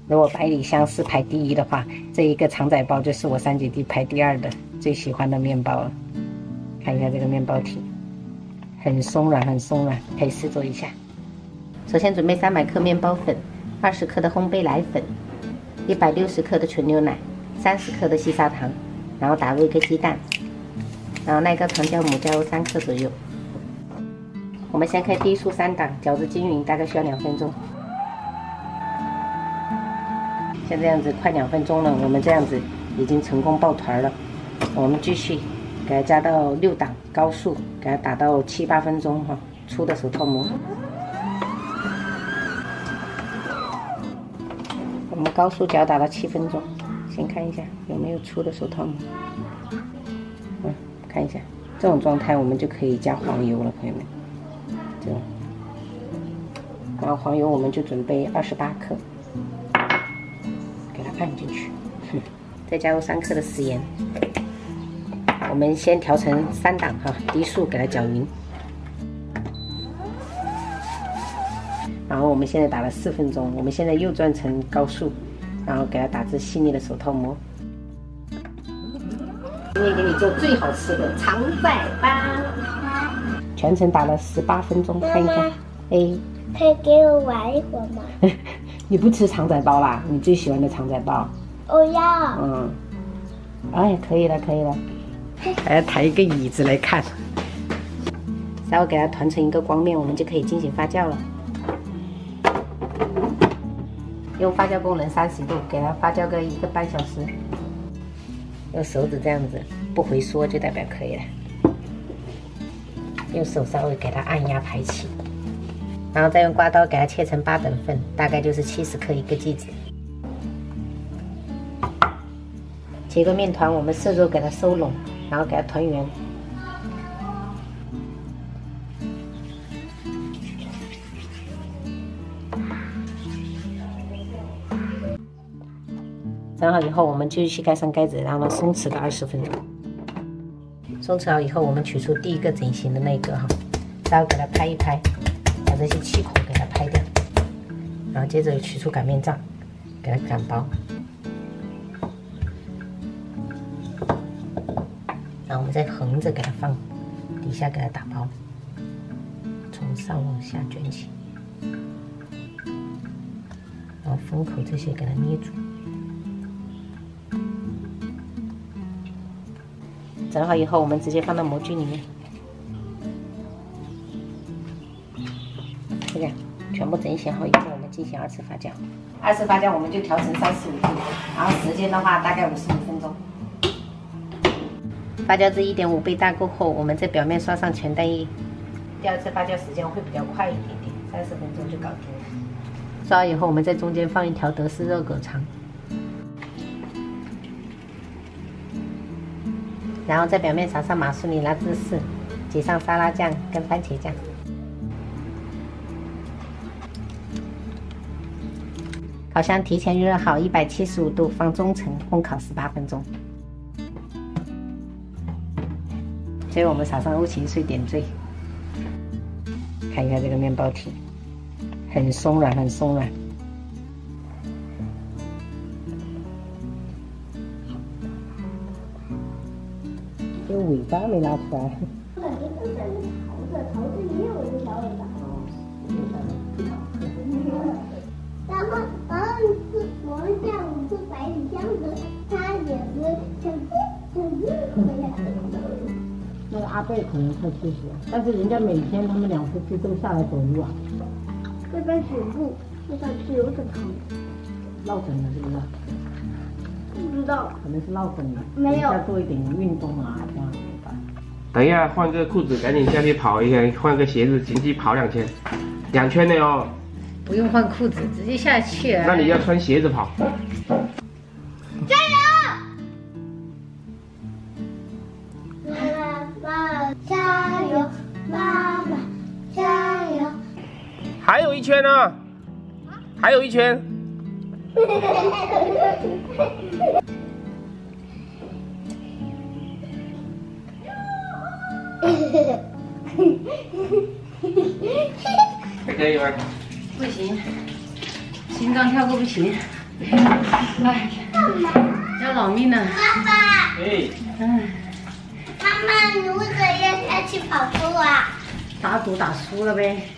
如果百里香是排第一的话，这一个肠仔包就是我3姐弟排第2的最喜欢的面包了。看一下这个面包体，很松软，很松软，可以试做一下。首先准备300克面包粉，20克的烘焙奶粉，160克的纯牛奶，30克的细砂糖，然后打入1个鸡蛋，然后耐高糖酵母加入3克左右。我们先开低速3档，搅至均匀，大概需要2分钟。像这样子快2分钟了，我们这样子已经成功抱团了。我们继续给它加到6档高速，给它打到7、8分钟哈，粗的手套膜。我们高速搅打到7分钟，先看一下有没有粗的手套膜。看一下这种状态，我们就可以加黄油了，朋友们。这种，然后黄油我们就准备28克。按进去，再加入3克的食盐。我们先调成3档哈，低速给它搅匀。然后我们现在打了4分钟，我们现在又转成高速，然后给它打至细腻的手套膜。今天给你做最好吃的肠仔包，全程打了18分钟，看一看。哎，可以给我玩一会儿吗？你不吃肠仔包啦？你最喜欢的肠仔包？我要。哎，可以了，可以了。还要抬一个椅子来看。稍微给它团成一个光面，我们就可以进行发酵了。用发酵功能30度，给它发酵个1个半小时。用手指这样子不回缩就代表可以了。用手稍微给它按压排起。然后再用刮刀给它切成8等份，大概就是70克1个剂子。切个面团，我们摄肉给它收拢，然后给它团圆。整好以后，我们继续盖上盖子，让它松弛个20分钟。松弛好以后，我们取出第一个整形的那个哈，稍微给它拍一拍。把这些气孔给它拍掉，然后接着取出擀面杖，给它擀薄，然后我们再横着给它放，底下给它打包，从上往下卷起，然后封口这些给它捏住。整好以后，我们直接放到模具里面。这样全部整写好以后，我们进行2次发酵。2次发酵我们就调成35度，然后时间的话大概55分钟。发酵至1.5倍大过后，我们在表面刷上全蛋液。第2次发酵时间会比较快一点点，30分钟就搞定了。刷好以后，我们在中间放一条德式热狗肠，然后在表面撒上马苏里拉芝士，挤上沙拉酱跟番茄酱。烤箱提前预热好，175度放中层烘烤18分钟。最后我们撒上欧芹碎点缀，看一下这个面包体，很松软，很松软。这尾巴没拿出来。我感觉这是桃子也有一个小尾巴。然后我们下午吃百里香时，它也是像这样。那个阿贝可能快70了，但是人家每天他们2夫妻都下来走路啊。这边颈部就像是有点疼。落枕了是不是？不知道。可能是落枕了。没有。要做一点运动啊，这样子吧。等一下换个裤子，赶紧下去跑一下，换个鞋子，进去跑2圈，2圈的哦。不用换裤子，直接下去啊。那你要穿鞋子跑。加油！爸爸加油！爸爸加油！还有1圈呢，还有1圈。还可以吗？不行，心脏跳过不行。哎，要老命了。爸爸，哎，妈妈，你为什么要下去跑步啊？打赌打输了呗。